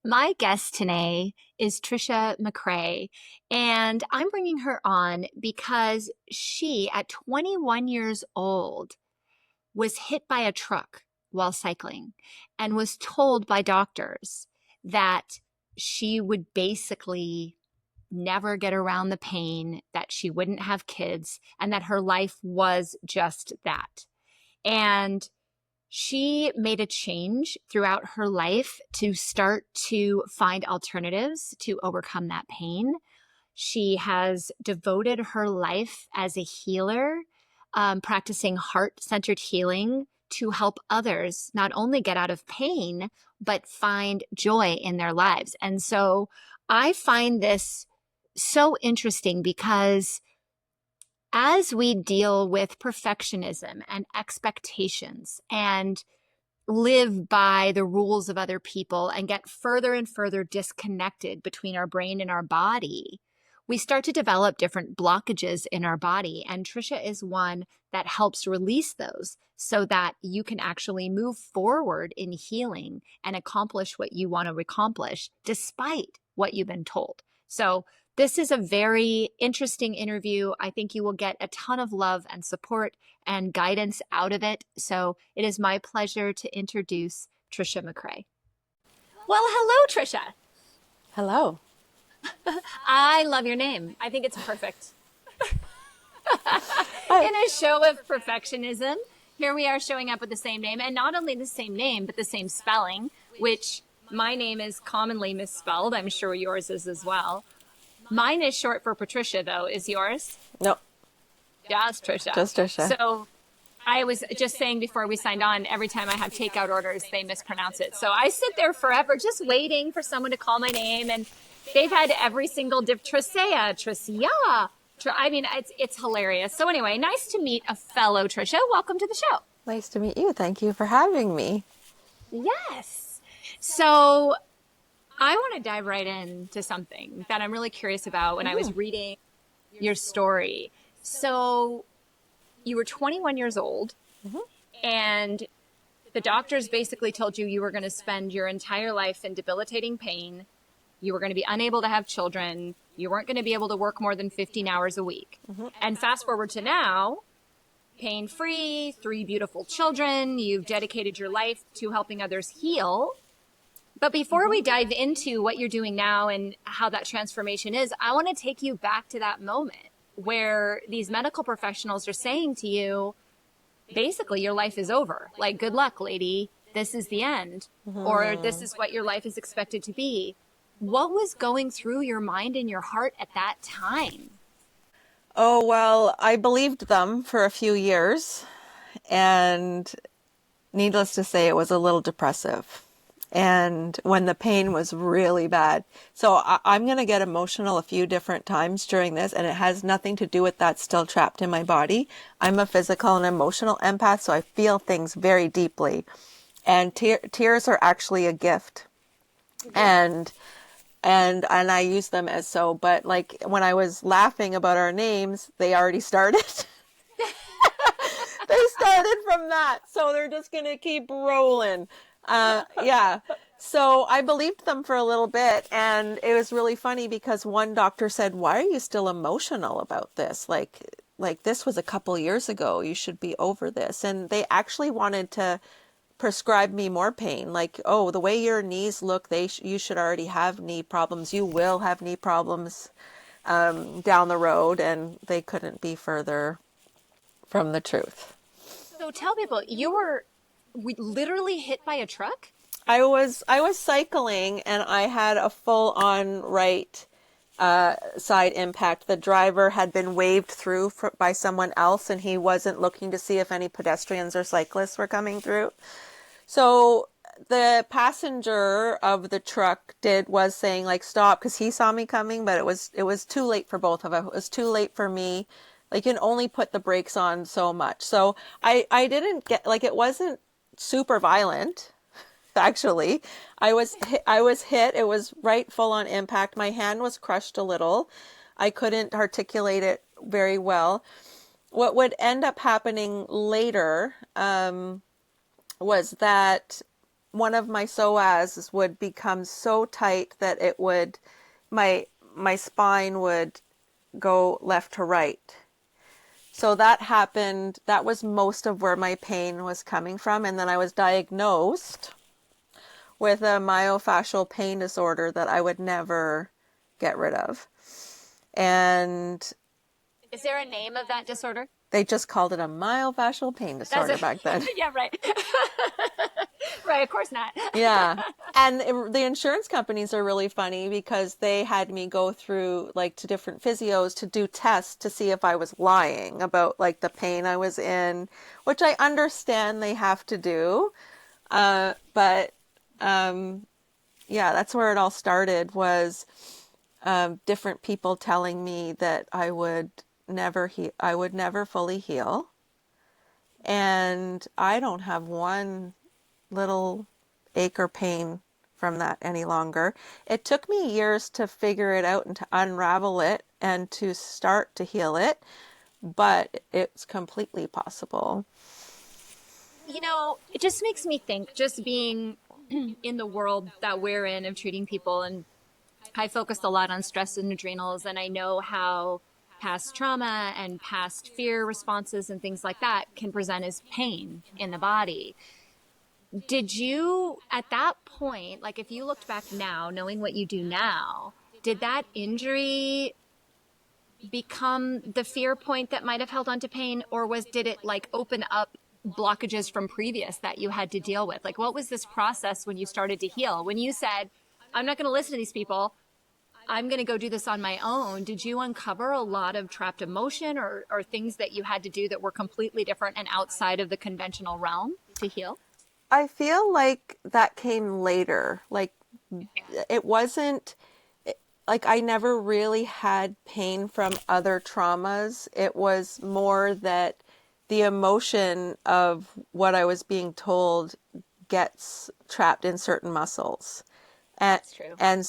My guest today is Tricia McCrea, and I'm bringing her on because she, at 21 years old, was hit by a truck while cycling and was told by doctors that she would basically never get around the pain, that she wouldn't have kids, and that her life was just that. And she made a change throughout her life to start to find alternatives to overcome that pain. She has devoted her life as a healer, practicing heart centered healing to help others not only get out of pain, but find joy in their lives. And so I find this so interesting because as we deal with perfectionism and expectations and live by the rules of other people and get further and further disconnected between our brain and our body, we start to develop different blockages in our body. And Tricia is one that helps release those so that you can actually move forward in healing and accomplish what you want to accomplish despite what you've been told. So this is a very interesting interview. I think you will get a ton of love and support and guidance out of it. So it is my pleasure to introduce Tricia McCrea. Well, hello, Tricia. Hello. I love your name. I think it's perfect. Hi. In a show of perfectionism, here we are showing up with the same name, and not only the same name, but the same spelling, which my name is commonly misspelled. I'm sure yours is as well. Mine is short for Patricia, though. Is yours? No, Yes, Tricia. just Trisha. So I was just saying before we signed on, every time I have takeout orders, they mispronounce it. So I sit there forever just waiting for someone to call my name. And they've had every single Tricia, Tricia. I mean, it's hilarious. So anyway, nice to meet a fellow Tricia. Welcome to the show. Nice to meet you. Thank you for having me. Yes. So I want to dive right into something that I'm really curious about when I was reading your story. So you were 21 years old, and the doctors basically told you you were going to spend your entire life in debilitating pain. You were going to be unable to have children. You weren't going to be able to work more than 15 hours a week. And fast forward to now, pain-free, 3 beautiful children. You've dedicated your life to helping others heal. But before we dive into what you're doing now and how that transformation is, I want to take you back to that moment where these medical professionals are saying to you, basically, your life is over. Like, good luck, lady. This is the end. Or this is what your life is expected to be. What was going through your mind and your heart at that time? Oh, well, I believed them for a few years, and needless to say, it was a little depressive. And when the pain was really bad. So I'm going to get emotional a few different times during this, and it has nothing to do with that still trapped in my body. I'm a physical and emotional empath, so I feel things very deeply. And tears are actually a gift. And I use them as so, but like when I was laughing about our names, they already started. They started from that. So they're just going to keep rolling. Yeah. So I believed them for a little bit, and it was really funny because one doctor said, "Why are you still emotional about this? Like this was a couple years ago. You should be over this." And they actually wanted to prescribe me more pain. Like, "Oh, the way your knees look, you should already have knee problems. You will have knee problems down the road." And they couldn't be further from the truth. So tell people, you were literally hit by a truck? I was cycling, and I had a full on right side impact. The driver had been waved through by someone else, and he wasn't looking to see if any pedestrians or cyclists were coming through. So the passenger of the truck was saying like stop, because he saw me coming, but it was too late for both of us. It was too late for me. Like, you can only put the brakes on so much. So I didn't get, like, it wasn't super violent. Actually, I was hit. It was right full on impact. My hand was crushed a little. I couldn't articulate it very well. What would end up happening later was that one of my psoas would become so tight that it would, my my spine would go left to right. So that happened. That was most of where my pain was coming from. And then I was diagnosed with a myofascial pain disorder that I would never get rid of. And Is there a name of that disorder? they just called it a myofascial pain That's disorder it. back then. Yeah, right. Right, of course not. Yeah. And the insurance companies are really funny because they had me go through like to different physios to do tests to see if I was lying about like the pain I was in, which I understand they have to do. But yeah, that's where it all started was different people telling me that I would never fully heal. And I don't have one little ache or pain from that any longer. It took me years to figure it out and to unravel it and to start to heal it, but it's completely possible. It just makes me think, just being in the world that we're in of treating people, and I focused a lot on stress and adrenals, and I know how past trauma and past fear responses and things like that can present as pain in the body. Did you, at that point, like if you looked back now, knowing what you do now, did that injury become the fear point that might have held on to pain, or did it like open up blockages from previous that you had to deal with? Like, what was this process when you started to heal? When you said, I'm not going to listen to these people, I'm going to go do this on my own. Did you uncover a lot of trapped emotion or things that you had to do that were completely different and outside of the conventional realm to heal? I feel like that came later. Like it wasn't like I never really had pain from other traumas. It was more that the emotion of what I was being told gets trapped in certain muscles. And That's true. and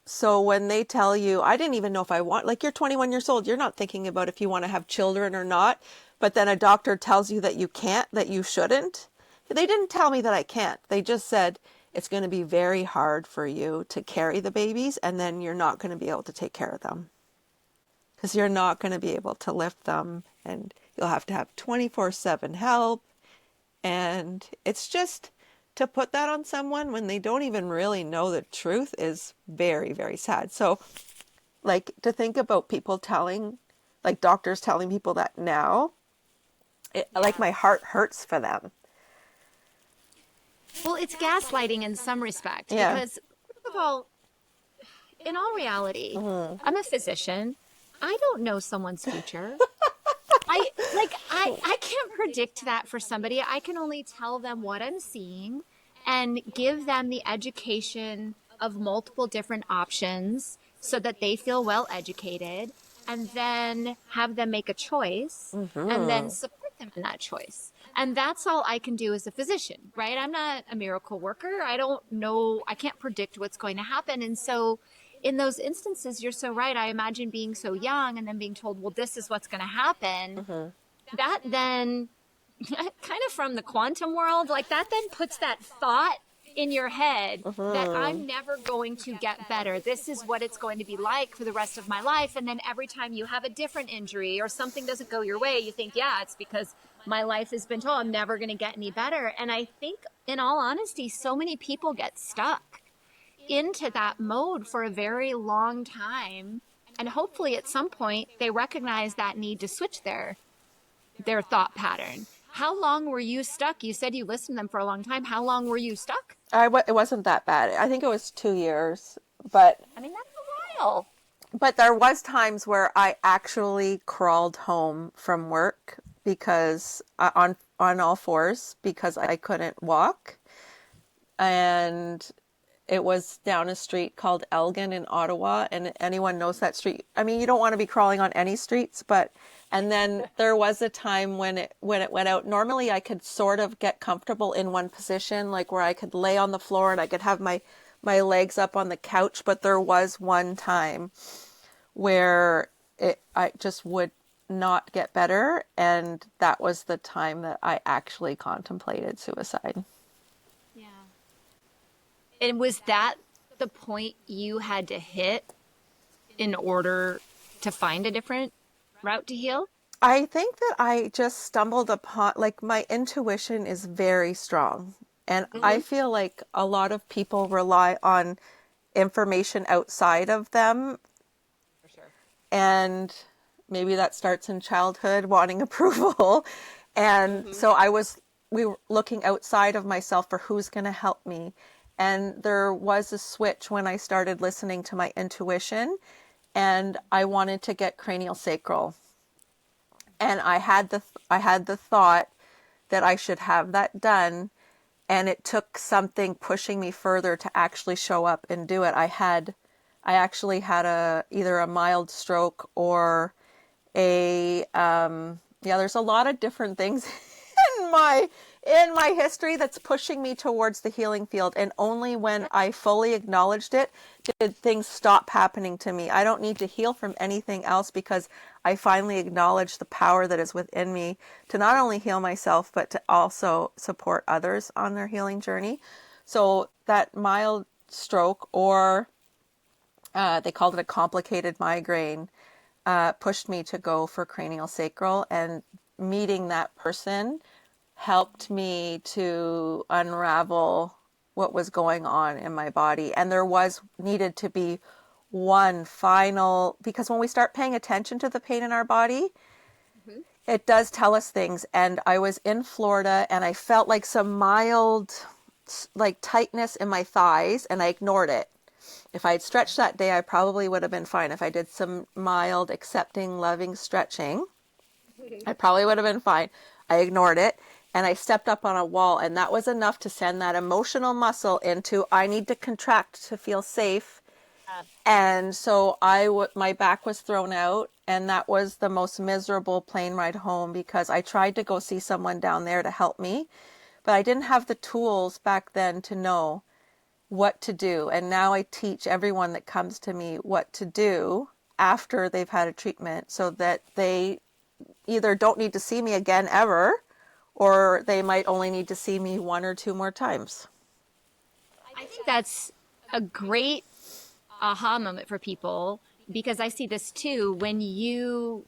so when they tell you, I didn't even know if I want, like you're 21 years old, you're not thinking about if you want to have children or not, but then a doctor tells you that you can't, that you shouldn't. They didn't tell me that I can't. They just said it's going to be very hard for you to carry the babies and then you're not going to be able to take care of them because you're not going to be able to lift them and you'll have to have 24/7 help. And it's just to put that on someone when they don't even really know the truth is very, very sad. So, like, to think about people telling, like, doctors telling people that now, like, Yeah. my heart hurts for them. Well, it's gaslighting in some respect Yeah. because, first of all, in all reality, I'm a physician. I don't know someone's future. I can't predict that for somebody. I can only tell them what I'm seeing and give them the education of multiple different options so that they feel well educated, and then have them make a choice and then support them in that choice. And that's all I can do as a physician, right? I'm not a miracle worker. I don't know, I can't predict what's going to happen. And so in those instances, you're so right. I imagine being so young and then being told, well, this is what's going to happen. That then, kind of from the quantum world, like that then puts that thought in your head that I'm never going to get better. This is what it's going to be like for the rest of my life. And then every time you have a different injury or something doesn't go your way, you think, yeah, it's because my life has been told I'm never going to get any better. And I think, in all honesty, so many people get stuck into that mode for a very long time. And hopefully at some point they recognize that need to switch their thought pattern. How long were you stuck? You said you listened to them for a long time. How long were you stuck? It wasn't that bad. I think it was 2 years, but I mean, that's a while. there was times where I actually crawled home from work because on all fours because I couldn't walk. And it was down a street called Elgin in Ottawa, and anyone knows that street. I mean, you don't want to be crawling on any streets, but and then there was a time when it went out. Normally, I could sort of get comfortable in one position, like where I could lay on the floor and I could have my legs up on the couch. But there was one time where I just would not get better, and that was the time that I actually contemplated suicide. Yeah. And was that the point you had to hit in order to find a different route to heal? I think that I just stumbled upon, like, my intuition is very strong. And I Hmm. feel like a lot of people rely on information outside of them. For sure. And maybe that starts in childhood, wanting approval. And Hmm. so we were looking outside of myself for who's going to help me. And there was a switch when I started listening to my intuition, and I wanted to get cranial sacral. And I had the thought that I should have that done, and it took something pushing me further to actually show up and do it. I actually had either a mild stroke or yeah, there's a lot of different things in my history that's pushing me towards the healing field, and only when I fully acknowledged it did things stop happening to me. I don't need to heal from anything else because I finally acknowledged the power that is within me to not only heal myself but to also support others on their healing journey. So that mild stroke, or they called it a complicated migraine, pushed me to go for cranial sacral, and meeting that person helped me to unravel what was going on in my body. And there was needed to be one final, because when we start paying attention to the pain in our body, Hmm. it does tell us things. And I was in Florida and I felt like some mild, like, tightness in my thighs, and I ignored it. If I had stretched that day, I probably would have been fine. If I did some mild, accepting, loving stretching, I probably would have been fine. I ignored it, and I stepped up on a wall, and that was enough to send that emotional muscle into, I need to contract to feel safe. And so my back was thrown out, and that was the most miserable plane ride home, because I tried to go see someone down there to help me, but I didn't have the tools back then to know what to do. And now I teach everyone that comes to me what to do after they've had a treatment, so that they either don't need to see me again ever, or they might only need to see me one or two more times. I think that's a great aha moment for people, because I see this too when you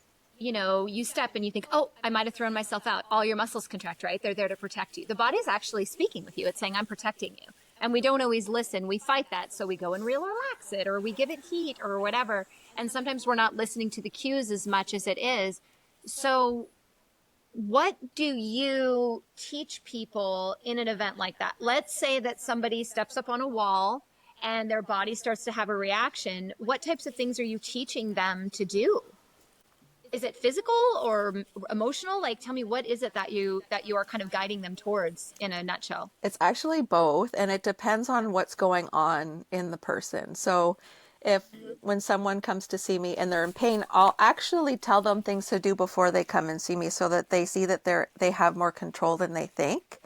step and you think, oh, I might have thrown myself out. All your muscles contract, right? They're there to protect you. The body's actually speaking with you. It's saying, I'm protecting you. And we don't always listen. We fight that. So we go and relax it, or we give it heat or whatever. And sometimes we're not listening to the cues as much as it is. So what do you teach people in an event like that? Let's say that somebody steps up on a wall and their body starts to have a reaction. What types of things are you teaching them to do? Is it physical or emotional? Like, tell me, what is it that you are kind of guiding them towards in a nutshell? It's actually both, and it depends on what's going on in the person. So if when someone comes to see me and they're in pain, I'll actually tell them things to do before they come and see me, so that they see that they have more control than they think.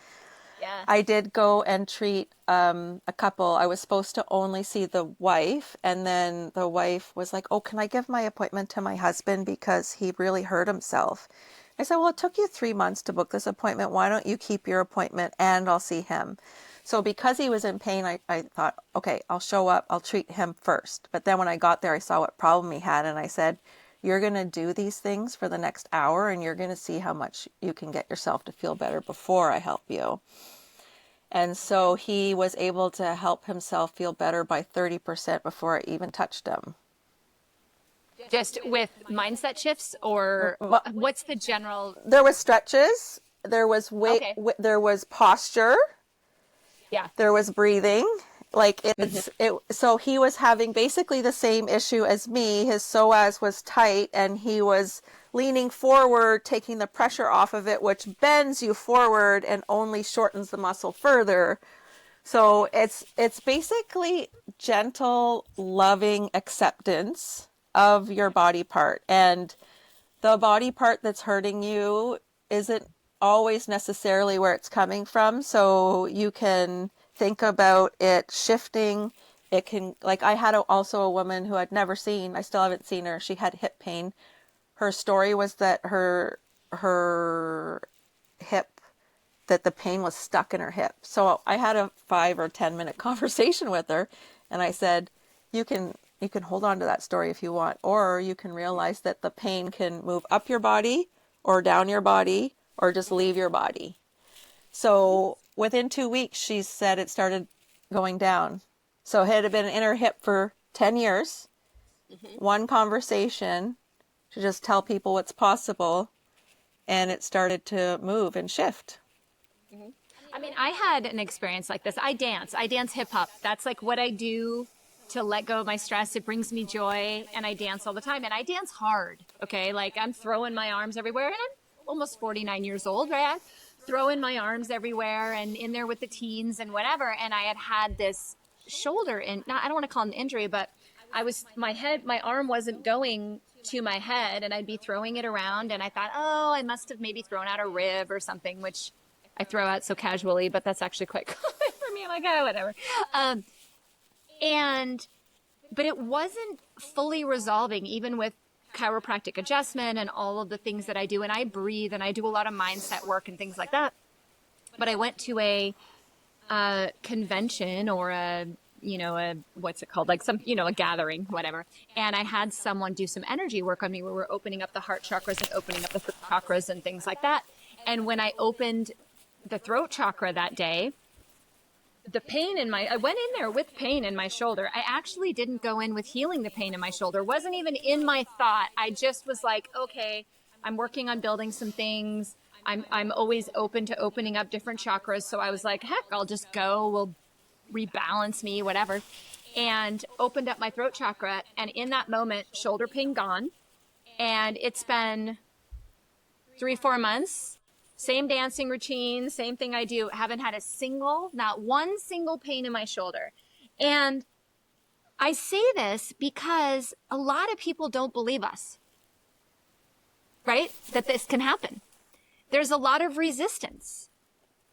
Yeah. I did go and treat a couple. I was supposed to only see the wife, and then the wife was like, "Oh, can I give my appointment to my husband because he really hurt himself?" I said, "Well, it took you 3 months to book this appointment. Why don't you keep your appointment and I'll see him?" So because he was in pain, I thought, okay, I'll show up, I'll treat him first. But then when I got there, I saw what problem he had, and I said, "You're going to do these things for the next hour, and you're going to see how much you can get yourself to feel better before I help you." And so he was able to help himself feel better by 30% before I even touched him. Just with mindset shifts, or what's the general? There was stretches, there was weight, Okay. there was posture, Yeah. there was breathing. Like, Hmm. so he was having basically the same issue as me. His psoas was tight and he was leaning forward, taking the pressure off of it, which bends you forward and only shortens the muscle further. So it's basically gentle, loving acceptance of your body part. And the body part that's hurting you isn't always necessarily where it's coming from. So you can think about it shifting. It can, like, I had also a woman who I'd never seen. I still haven't seen her. She had hip pain. Her story was that her hip that the pain was stuck in her hip. So I had a 5 or 10 minute conversation with her, and I said, you can hold on to that story if you want, or you can realize that the pain can move up your body or down your body or just leave your body. So within 2 weeks, she said it started going down. So it had been in her hip for 10 years. One conversation to just tell people what's possible, and it started to move and shift. I mean, I had an experience like this. I dance hip hop. That's like what I do to let go of my stress. It brings me joy, and I dance all the time, and I dance hard. Okay. Like I'm throwing my arms everywhere, and I'm almost 49 years old, right? I'm throwing my arms everywhere and in there with the teens and whatever. And I had this shoulder in, not, I don't want to call it an injury, but my arm wasn't going to my head, and I'd be throwing it around. And I thought, oh, I must have maybe thrown out a rib or something, which I throw out so casually, but that's actually quite common for me. I'm like, oh, whatever. Um, and, but it wasn't fully resolving, even with chiropractic adjustment and all of the things that I do. And I breathe and I do a lot of mindset work and things like that. But I went to a convention or what's it called? Like a gathering, whatever. And I had someone do some energy work on me where we're opening up the heart chakras and opening up the chakras and things like that. And when I opened the throat chakra that day, I went in there with pain in my shoulder. I actually didn't go in with healing the pain in my shoulder. It wasn't even in my thought. I just was like, okay, I'm working on building some things. I'm always open to opening up different chakras. So I was like, heck, I'll just go. We'll rebalance me, whatever. And opened up my throat chakra. And in that moment, shoulder pain gone. And it's been 3-4 months. Same dancing routine, same thing I do. Haven't had not one single pain in my shoulder. And I say this because a lot of people don't believe us, right? That this can happen. There's a lot of resistance.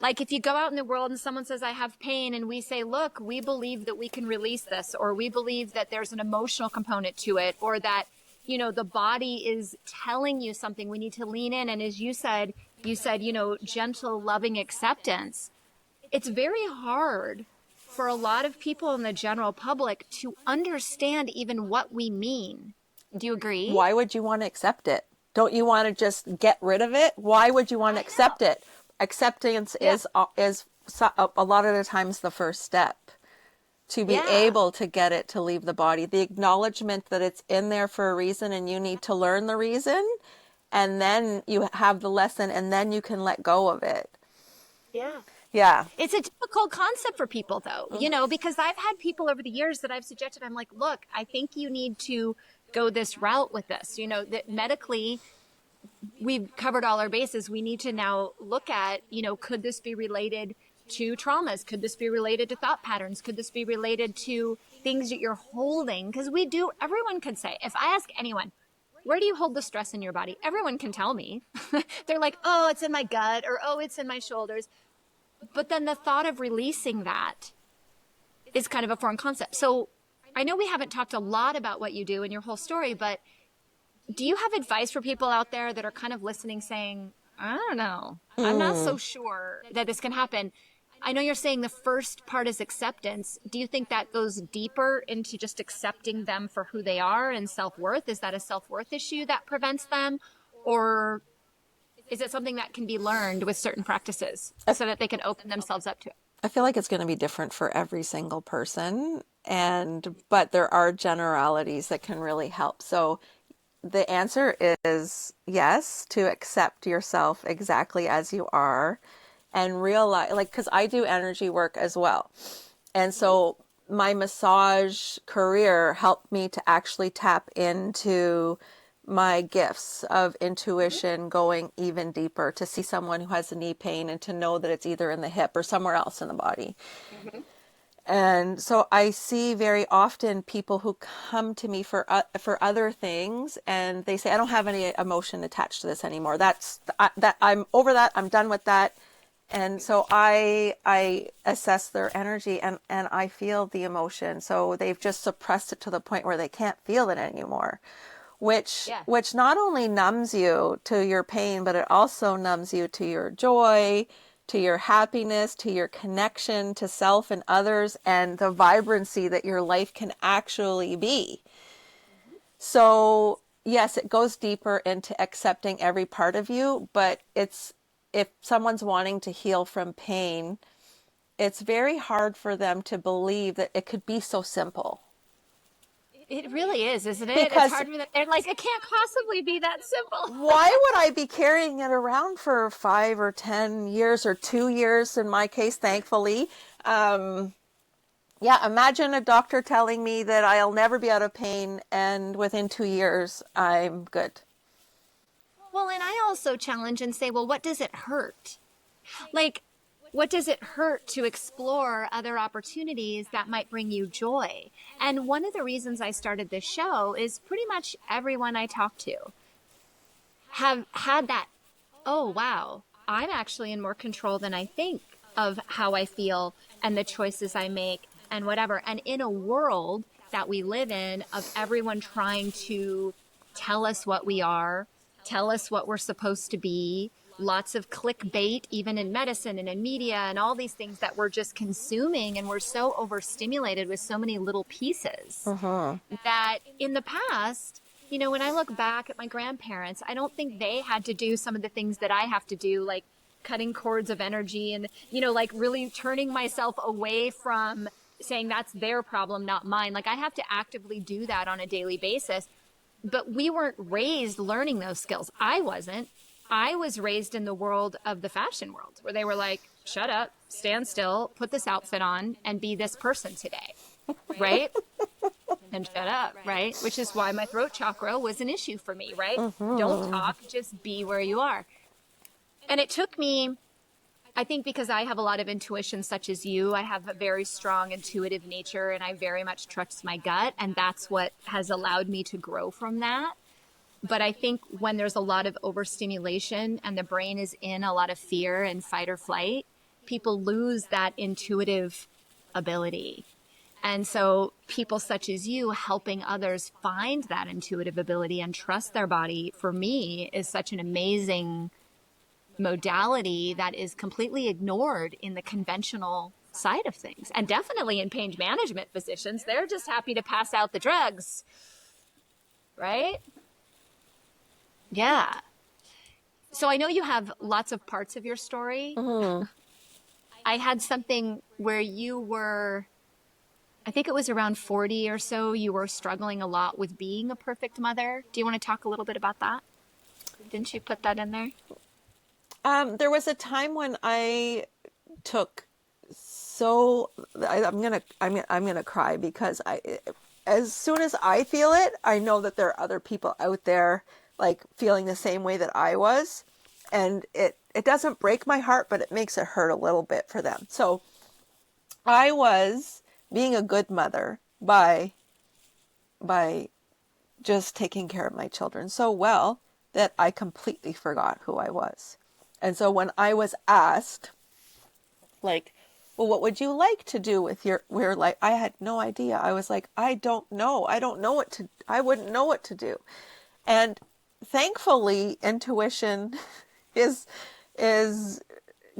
Like if you go out in the world and someone says, I have pain, and we say, look, we believe that we can release this, or we believe that there's an emotional component to it, or that, the body is telling you something. We need to lean in. And as you said, gentle, loving acceptance. It's very hard for a lot of people in the general public to understand even what we mean. Do you agree? Why would you want to accept it? Don't you want to just get rid of it? Why would you want to accept it? Acceptance is a lot of the times the first step to be able to get it to leave the body. The acknowledgement that it's in there for a reason and you need to learn the reason, and then you have the lesson, and then you can let go of it. Yeah. Yeah. It's a difficult concept for people, though, because I've had people over the years that I've suggested, I'm like, look, I think you need to go this route with this, that medically we've covered all our bases. We need to now look at, could this be related to traumas? Could this be related to thought patterns? Could this be related to things that you're holding? Because everyone could say, if I ask anyone, where do you hold the stress in your body? Everyone can tell me. They're like, oh, it's in my gut, or oh, it's in my shoulders. But then the thought of releasing that is kind of a foreign concept. So I know we haven't talked a lot about what you do and your whole story, but do you have advice for people out there that are kind of listening saying, I don't know, I'm not so sure that this can happen? I know you're saying the first part is acceptance. Do you think that goes deeper into just accepting them for who they are and self-worth? Is that a self-worth issue that prevents them? Or is it something that can be learned with certain practices so that they can open themselves up to it? I feel like it's going to be different for every single person, but there are generalities that can really help. So the answer is yes, to accept yourself exactly as you are, and realize, because I do energy work as well. And so my massage career helped me to actually tap into my gifts of intuition, going even deeper, to see someone who has a knee pain and to know that it's either in the hip or somewhere else in the body. And so I see very often people who come to me for other things, and they say, I don't have any emotion attached to this anymore. I'm over that. I'm done with that. And so I assess their energy, and I feel the emotion. So they've just suppressed it to the point where they can't feel it anymore, which not only numbs you to your pain, but it also numbs you to your joy, to your happiness, to your connection to self and others, and the vibrancy that your life can actually be. So, yes, it goes deeper into accepting every part of you, but it's, if someone's wanting to heal from pain, it's very hard for them to believe that it could be so simple. It really is, isn't it? It's Because hard for them. They're like, it can't possibly be that simple. why would I be carrying it around for 5 or 10 years or 2 years in my case, thankfully? Yeah, imagine a doctor telling me that I'll never be out of pain and within 2 years I'm good. Well, and I also challenge and say, well, what does it hurt? Like, what does it hurt to explore other opportunities that might bring you joy? And one of the reasons I started this show is pretty much everyone I talk to have had that, oh, wow, I'm actually in more control than I think of how I feel and the choices I make and whatever. And in a world that we live in of everyone trying to tell us what we are, tell us what we're supposed to be, lots of clickbait, even in medicine and in media and all these things that we're just consuming. And we're so overstimulated with so many little pieces that in the past, you know, when I look back at my grandparents, I don't think they had to do some of the things that I have to do, like cutting cords of energy and, you know, like really turning myself away from saying that's their problem, not mine. Like I have to actively do that on a daily basis. But we weren't raised learning those skills. I wasn't. I was raised in the world of the fashion world where they were like, shut up, stand still, put this outfit on and be this person today. Right? And shut up, right? Which is why my throat chakra was an issue for me, right? Don't talk, just be where you are. And it took me, I think because I have a lot of intuition, such as you, I have a very strong intuitive nature and I very much trust my gut. And that's what has allowed me to grow from that. But I think when there's a lot of overstimulation and the brain is in a lot of fear and fight or flight, people lose that intuitive ability. And so people such as you helping others find that intuitive ability and trust their body, for me, is such an amazing modality that is completely ignored in the conventional side of things. And definitely in pain management physicians, they're just happy to pass out the drugs, right? Yeah. So I know you have lots of parts of your story. I had something where you were, I think it was around 40 or so, you were struggling a lot with being a perfect mother. Do you want to talk a little bit about that? Didn't you put that in there? There was a time when I took so I'm gonna cry because as soon as I feel it, I know that there are other people out there like feeling the same way that I was, and it doesn't break my heart, but it makes it hurt a little bit for them. So I was being a good mother by just taking care of my children so well that I completely forgot who I was. And so when I was asked, like, well, what would you like to do with your life? I had no idea. I was like, I don't know. I wouldn't know what to do. And thankfully, intuition is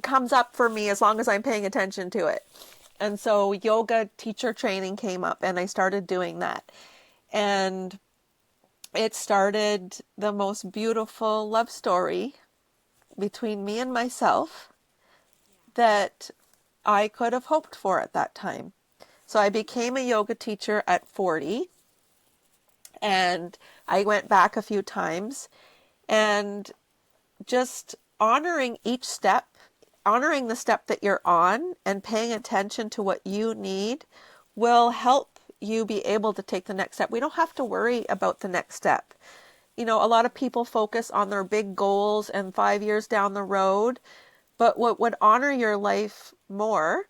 comes up for me as long as I'm paying attention to it. And so yoga teacher training came up and I started doing that. And it started the most beautiful love story between me and myself that I could have hoped for at that time. So I became a yoga teacher at 40 and I went back a few times, and just honoring each step, honoring the step that you're on and paying attention to what you need will help you be able to take the next step. We don't have to worry about the next step. You know, a lot of people focus on their big goals and 5 years down the road, but what would honor your life more,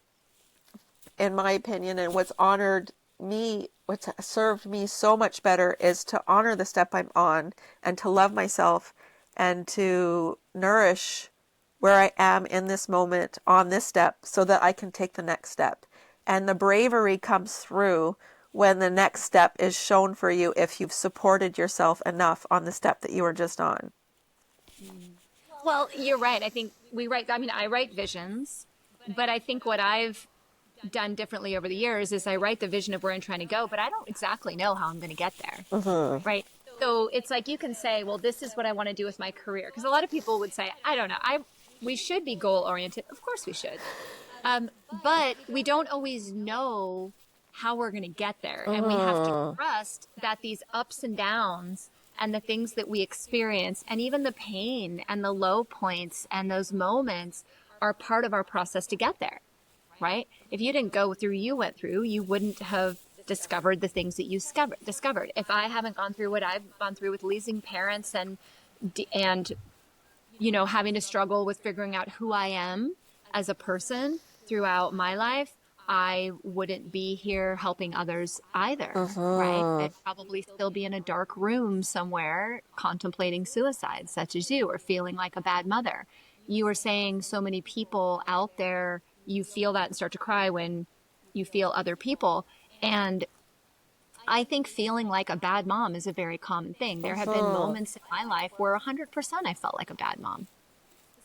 in my opinion, and what's served me so much better is to honor the step I'm on and to love myself and to nourish where I am in this moment on this step so that I can take the next step. And the bravery comes through when the next step is shown for you if you've supported yourself enough on the step that you were just on. Well, you're right. I think we write, I mean, I write visions, but I think what I've done differently over the years is I write the vision of where I'm trying to go, but I don't exactly know how I'm going to get there. Mm-hmm. Right. So it's like you can say, well, this is what I want to do with my career. Because a lot of people would say, I don't know, we should be goal oriented. Of course we should. But we don't always know how we're going to get there. And we have to Mm-hmm. trust that these ups and downs and the things that we experience and even the pain and the low points and those moments are part of our process to get there. Right? If you didn't go through, you went through, you wouldn't have discovered the things that you discovered. If I haven't gone through what I've gone through with losing parents and having to struggle with figuring out who I am as a person throughout my life, I wouldn't be here helping others either, right? Mm-hmm. I'd probably still be in a dark room somewhere contemplating suicide, such as you, or feeling like a bad mother. You were saying so many people out there, you feel that and start to cry when you feel other people. And I think feeling like a bad mom is a very common thing. There have been Mm-hmm. moments in my life where 100% I felt like a bad mom,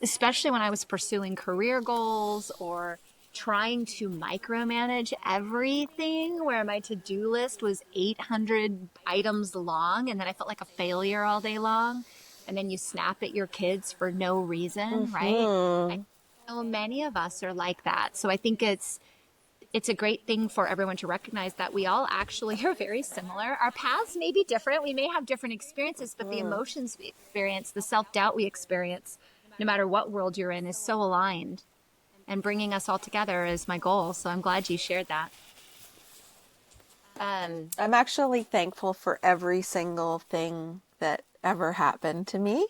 especially when I was pursuing career goals or trying to micromanage everything, where my to-do list was 800 items long and then I felt like a failure all day long. And then you snap at your kids for no reason, right? I, Mm-hmm. so many of us are like that. So I think it's a great thing for everyone to recognize that we all actually are very similar. Our paths may be different. We may have different experiences, but the emotions we experience, the self-doubt we experience, no matter what world you're in, is so aligned. And bringing us all together is my goal. So I'm glad you shared that. Um, I'm actually thankful for every single thing that ever happened to me.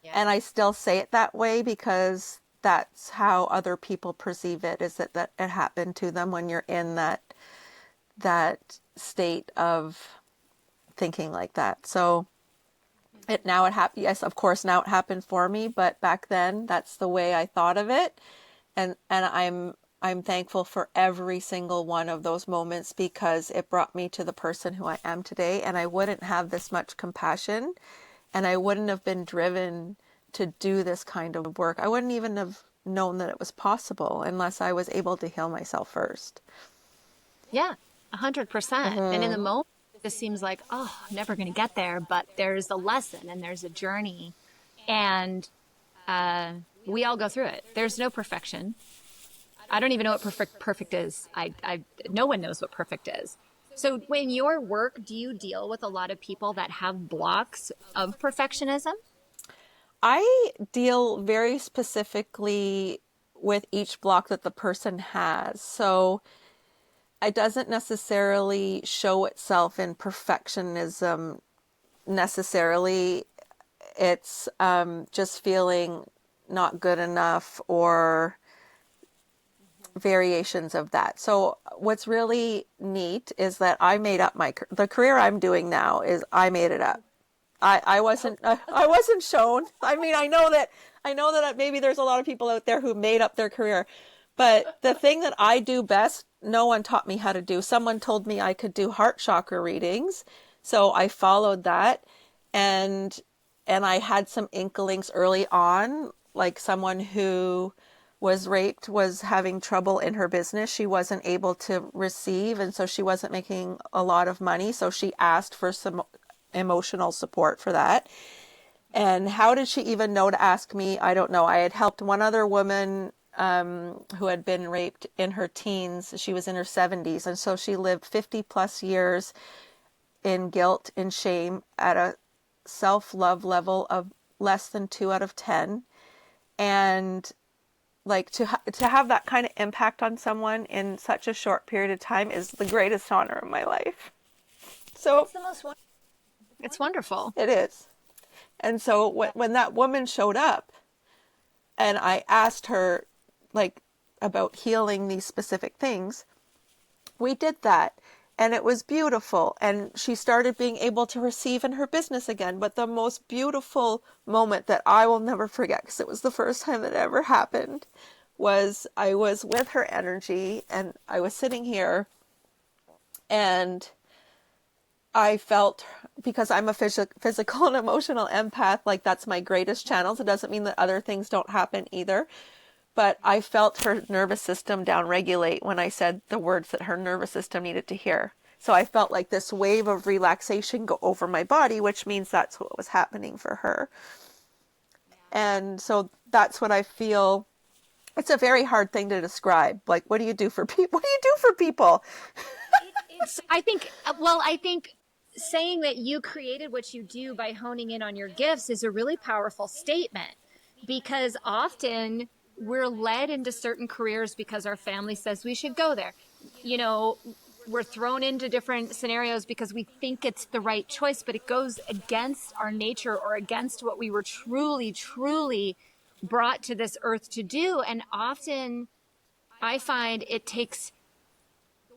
yeah. And I still say it that way because that's how other people perceive it, is that it happened to them when you're in that state of thinking like that. So it happened. Yes, of course, now it happened for me, but back then that's the way I thought of it. And I'm thankful for every single one of those moments because it brought me to the person who I am today. And I wouldn't have this much compassion and I wouldn't have been driven to do this kind of work. I wouldn't even have known that it was possible unless I was able to heal myself first. Yeah, 100%. And in the Mm-hmm. moment, it just seems like, oh, I'm never going to get there. But there's a lesson and there's a journey. And we all go through it. There's no perfection. I don't even know what perfect is. No one knows what perfect is. So when your work, do you deal with a lot of people that have blocks of perfectionism? I deal very specifically with each block that the person has. So it doesn't necessarily show itself in perfectionism necessarily. It's just feeling not good enough or variations of that. So what's really neat is that I made up the career I'm doing now is I made it up. I wasn't shown. I mean, I know that maybe there's a lot of people out there who made up their career, but the thing that I do best, no one taught me how to do. Someone told me I could do heart chakra readings, so I followed that, and I had some inklings early on, like someone who was raped was having trouble in her business. She wasn't able to receive, and so she wasn't making a lot of money. So she asked for some emotional support for that. And how did she even know to ask me? I don't know. I had helped one other woman who had been raped in her teens. She was in her 70s. And so she lived 50 plus years in guilt and shame at a self-love level of less than 2 out of 10. And like to have that kind of impact on someone in such a short period of time is the greatest honor of my life. So It's the most it's wonderful. it is. And so when that woman showed up and I asked her like about healing these specific things, we did that and it was beautiful. And she started being able to receive in her business again. But the most beautiful moment that I will never forget, because it was the first time that it ever happened, was I was with her energy and I was sitting here and I felt, because I'm a physical and emotional empath, like that's my greatest channels. It doesn't mean that other things don't happen either. But I felt her nervous system downregulate when I said the words that her nervous system needed to hear. So I felt like this wave of relaxation go over my body, which means that's what was happening for her. And so that's what I feel. It's a very hard thing to describe. Like, what do you do for people? What do you do for people? I think, well, I think saying that you created what you do by honing in on your gifts is a really powerful statement, because often we're led into certain careers because our family says we should go there. You know, we're thrown into different scenarios because we think it's the right choice, but it goes against our nature or against what we were truly, truly brought to this earth to do. And often I find it takes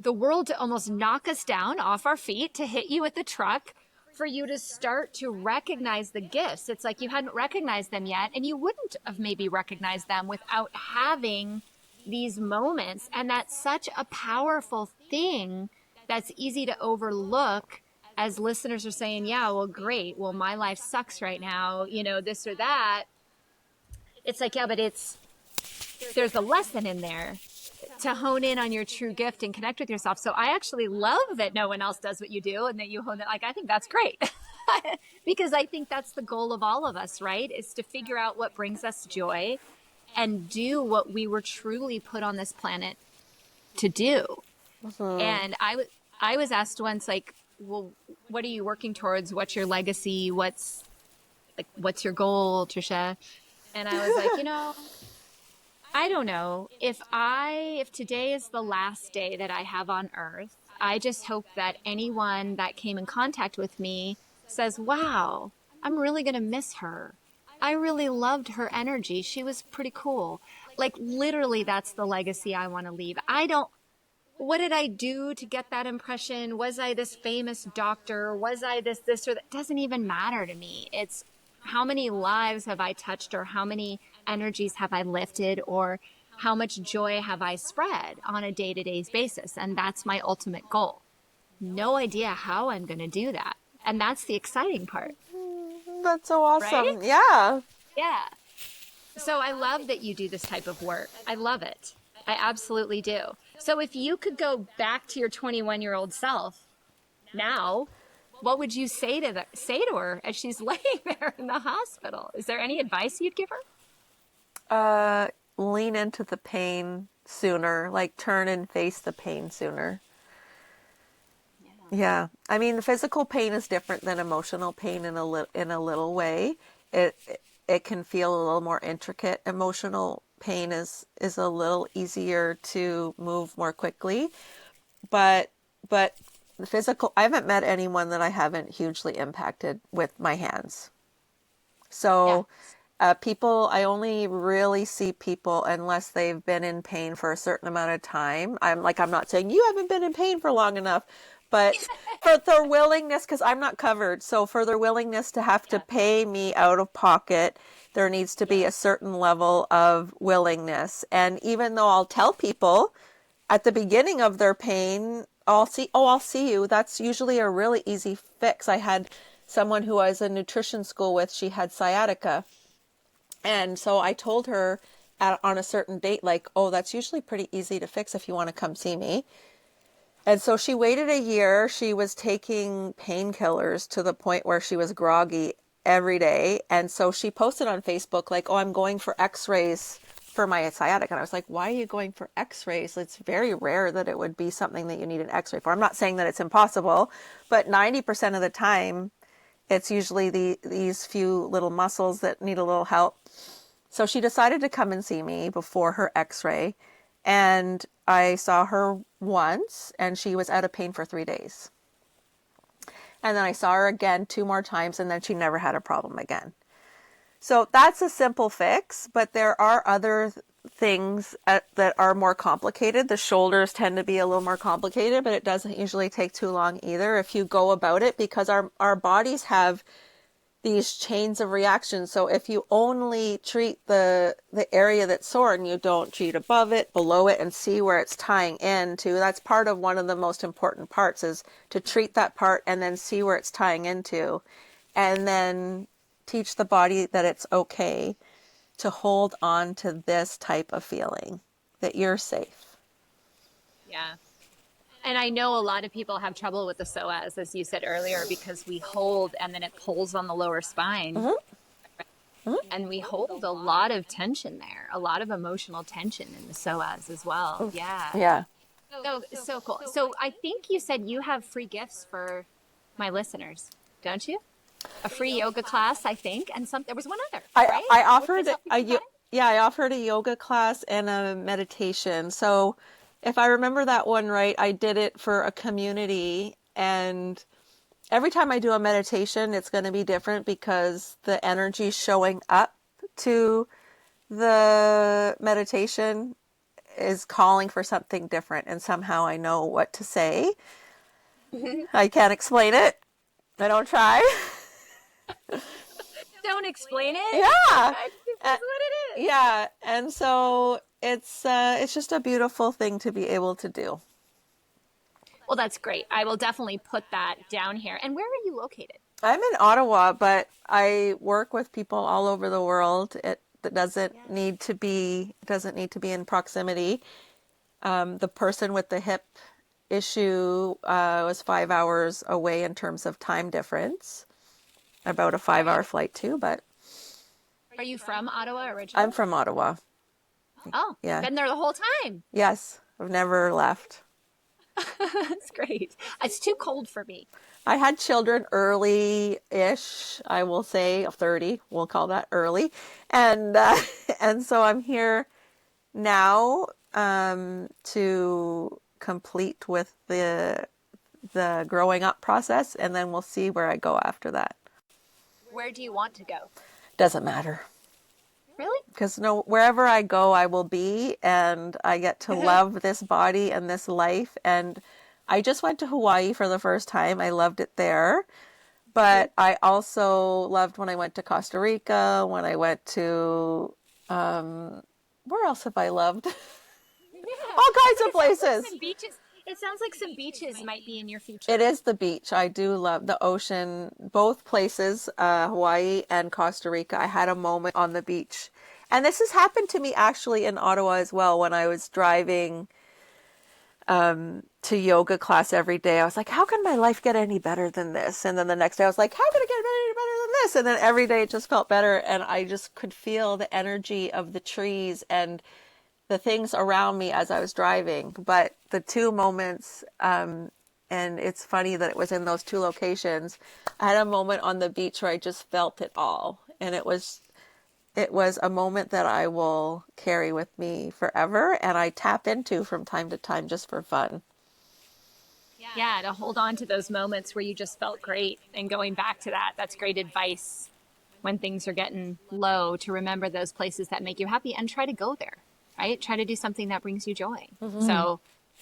the world to almost knock us down off our feet, to hit you with the truck, for you to start to recognize the gifts. It's like you hadn't recognized them yet, and you wouldn't have maybe recognized them without having these moments. And that's such a powerful thing that's easy to overlook, as listeners are saying, yeah, well, great. Well, my life sucks right now, you know, this or that. It's like, yeah, but there's a lesson in there to hone in on your true gift and connect with yourself. So I actually love that no one else does what you do and that you hone it. Like, I think that's great. Because I think that's the goal of all of us, right? Is to figure out what brings us joy and do what we were truly put on this planet to do. Mm-hmm. And I was asked once, like, well, what are you working towards? What's your legacy? What's your goal, Tricia? And I was like, I don't know. If today is the last day that I have on earth, I just hope that anyone that came in contact with me says, wow, I'm really going to miss her. I really loved her energy. She was pretty cool. Like, literally, that's the legacy I want to leave. What did I do to get that impression? Was I this famous doctor? Was I this, or that? Doesn't even matter to me. It's how many lives have I touched, or how many energies have I lifted, or how much joy have I spread on a day-to-day basis? And that's my ultimate goal. No idea how I'm going to do that. And that's the exciting part, That's so right? awesome. Yeah. Yeah. So I love that you do this type of work. I love it. I absolutely do. So if you could go back to your 21-year-old self now, what would you say to her as she's laying there in the hospital? Is there any advice you'd give her? Uh, Lean into the pain sooner, like turn and face the pain sooner. Yeah. I mean, the physical pain is different than emotional pain in a little way. It it can feel a little more intricate. Emotional pain is a little easier to move more quickly, but the physical, I haven't met anyone that I haven't hugely impacted with my hands. Yeah. So, people, I only really see people unless they've been in pain for a certain amount of time. I'm not saying you haven't been in pain for long enough, but for their willingness, because I'm not covered, so for their willingness to have to Yeah. pay me out of pocket, there needs to be Yeah. a certain level of willingness. And even though I'll tell people at the beginning of their pain, I'll see you. That's usually a really easy fix. I had someone who I was in nutrition school with, she had sciatica. And so I told her on a certain date, like, oh, that's usually pretty easy to fix if you want to come see me. And so she waited a year. She was taking painkillers to the point where she was groggy every day. And so she posted on Facebook, like, oh, I'm going for x-rays for my sciatica. And I was like, why are you going for x-rays? It's very rare that it would be something that you need an x-ray for. I'm not saying that it's impossible, but 90% of the time, it's usually these few little muscles that need a little help. So she decided to come and see me before her x-ray. And I saw her once and she was out of pain for 3 days. And then I saw her again 2 more times and then she never had a problem again. So that's a simple fix, but there are other things that are more complicated. The shoulders tend to be a little more complicated, but it doesn't usually take too long either if you go about it, because our bodies have these chains of reactions. So if you only treat the area that's sore and you don't treat above it, below it, and see where it's tying into, that's part of one of the most important parts, is to treat that part and then see where it's tying into, and then teach the body that it's okay to hold on to this type of feeling, that you're safe. Yeah. And I know a lot of people have trouble with the psoas, as you said earlier, because we hold and then it pulls on the lower spine. Mm-hmm. Mm-hmm. And we hold a lot of tension there, a lot of emotional tension in the psoas as well. Yeah. Yeah. So cool. So I think you said you have free gifts for my listeners, don't you? A free yoga class, I think, and there was one other, right? I Was there offered something a you wanted? yeah, I offered a yoga class and a meditation. So if I remember that one right, I did it for a community, and every time I do a meditation, it's going to be different because the energy showing up to the meditation is calling for something different, and somehow I know what to say. I can't explain it. I don't try. Don't explain it. Yeah. It is Uh, what it is. yeah, and so it's just a beautiful thing to be able to do. Well, that's great. I will definitely put that down here. And where are you located? I'm in Ottawa, but I work with people all over the world. It doesn't need to be in proximity. The person with the hip issue was 5 hours away in terms of time difference, about a Are 5 hour you flight too, but are you from Ottawa I'm originally? from Ottawa. Oh, Yeah. been there the whole time. Yes, I've never left. That's great. It's too cold for me. I had children early-ish, I will say, 30, we'll call that early. And and so I'm here now to complete with the growing up process, and then we'll see where I go after that. Where do you want to go? Doesn't matter. Really? Because no, wherever I go, I will be, and I get to love this body and this life. And I just went to Hawaii for the first time. I loved it there. But I also loved when I went to Costa Rica, when I went to, where else have I loved? Yeah. All kinds of It sounds like places. some beaches. It sounds like some beaches might be in your It future. is the beach. I do love the ocean, both places, Hawaii and Costa Rica. I had a moment on the beach. And this has happened to me actually in Ottawa as well when I was driving to yoga class every day. I was like, how can my life get any better than this? And then the next day I was like, how can it get any better than this? And then every day it just felt better. And I just could feel the energy of the trees and the things around me as I was driving. But the two moments, and it's funny that it was in those two locations, I had a moment on the beach where I just felt it all. And it was a moment that I will carry with me forever, and I tap into from time to time just for fun. Yeah, to hold on to those moments where you just felt great and going back to that. That's great advice when things are getting low, to remember those places that make you happy and try to go there, right? Try to do something that brings you joy. So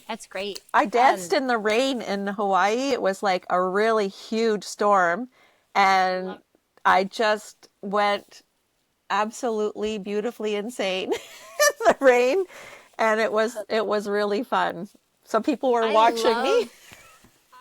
that's great. I danced in the rain in Hawaii. It was like a really huge storm, and I just went absolutely beautifully insane in the rain, and it was really fun. Some people were I watching me. love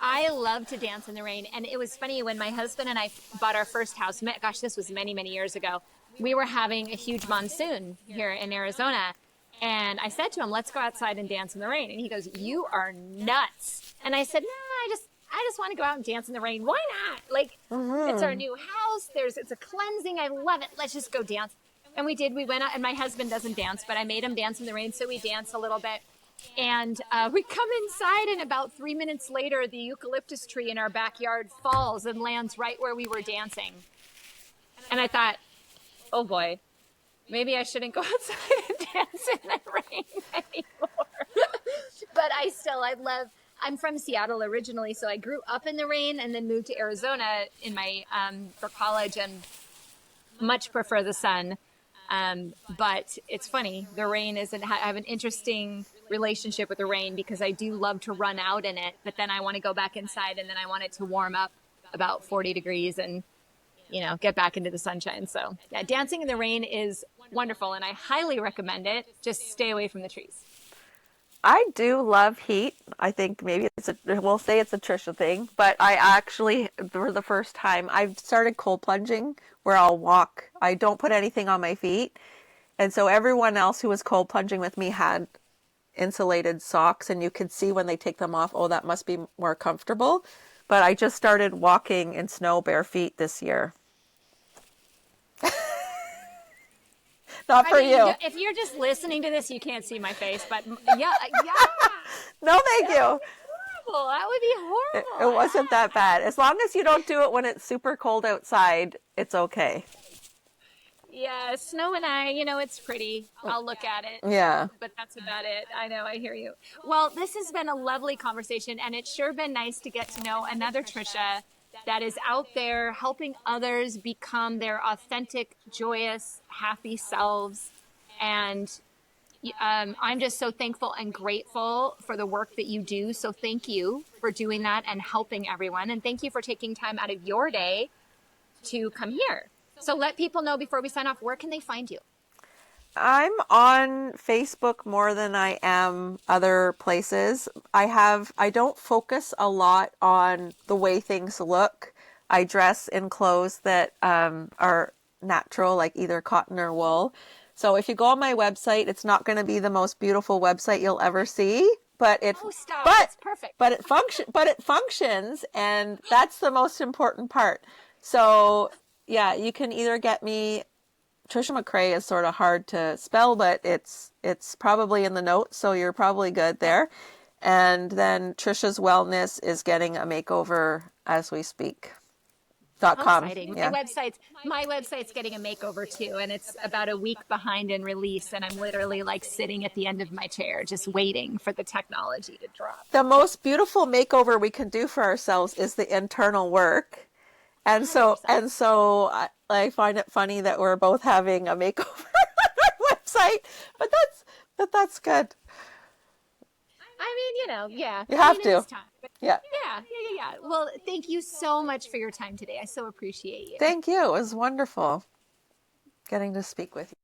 I love to dance in the rain. And it was funny when my husband and I bought our first house. Gosh, this was many, many years ago. We were having a huge monsoon here in Arizona. And I said to him, let's go outside and dance in the rain. And he goes, you are nuts. And I said, no, I just want to go out and dance in the rain. Why not? Like, it's our new house. It's a cleansing. I love it. Let's just go dance. And we did. We went out, and my husband doesn't dance, but I made him dance in the rain. So we danced a little bit. And we come inside, and about 3 minutes later, the eucalyptus tree in our backyard falls and lands right where we were dancing. And I thought, oh boy, maybe I shouldn't go outside and dance in the rain anymore. But I'm from Seattle originally, so I grew up in the rain and then moved to Arizona for college, and much prefer the sun. But it's funny, the rain isn't. I have an interesting relationship with the rain because I do love to run out in it, but then I want to go back inside, and then I want it to warm up about 40 degrees, and get back into the sunshine. So, yeah, dancing in the rain is wonderful and I highly recommend it. Just stay away from the trees. I do love heat. I think maybe we'll say it's a Trisha thing, but I actually, for the first time, I've started cold plunging where I'll walk. I don't put anything on my feet. And so everyone else who was cold plunging with me had insulated socks, and you could see when they take them off, oh, that must be more comfortable. But I just started walking in snow bare feet this year. Not I for mean, you. if you're just listening to this, you can't see my face, but yeah, yeah, No, thank that would you. be horrible. That would be It horrible. wasn't that bad. As long as you don't do it when it's super cold outside, it's okay. Yeah, snow and it's pretty. I'll look at it, Yeah. but that's about it. I know, I hear you. Well, this has been a lovely conversation, and it's sure been nice to get to know another Trisha that is out there helping others become their authentic, joyous, happy selves. And I'm just so thankful and grateful for the work that you do. So thank you for doing that and helping everyone. And thank you for taking time out of your day to come here. So let people know before we sign off, where can they find you? I'm on Facebook more than I am other places. I don't focus a lot on the way things look. I dress in clothes that are natural, like either cotton or wool. So if you go on my website, it's not going to be the most beautiful website you'll ever see, but Oh, stop. but It's perfect. but it functions, and that's the most important part. So yeah, you can either get me. Tricia McCrea is sort of hard to spell, but it's probably in the notes, so you're probably good Okay. there. And then Tricia's Wellness is getting a makeover as we speak. How .com. exciting. Yeah. My website's getting a makeover too, and it's about a week behind in release, and I'm literally like sitting at the end of my chair just waiting for the technology to drop. The most beautiful makeover we can do for ourselves is the internal work. And so 100%. and so I find it funny that we're both having a makeover on our website, but that's good. I mean, yeah. You I have mean, it to. is time. But Yeah. yeah. Well, thank you so much for your time today. I so appreciate you. Thank you. It was wonderful getting to speak with you.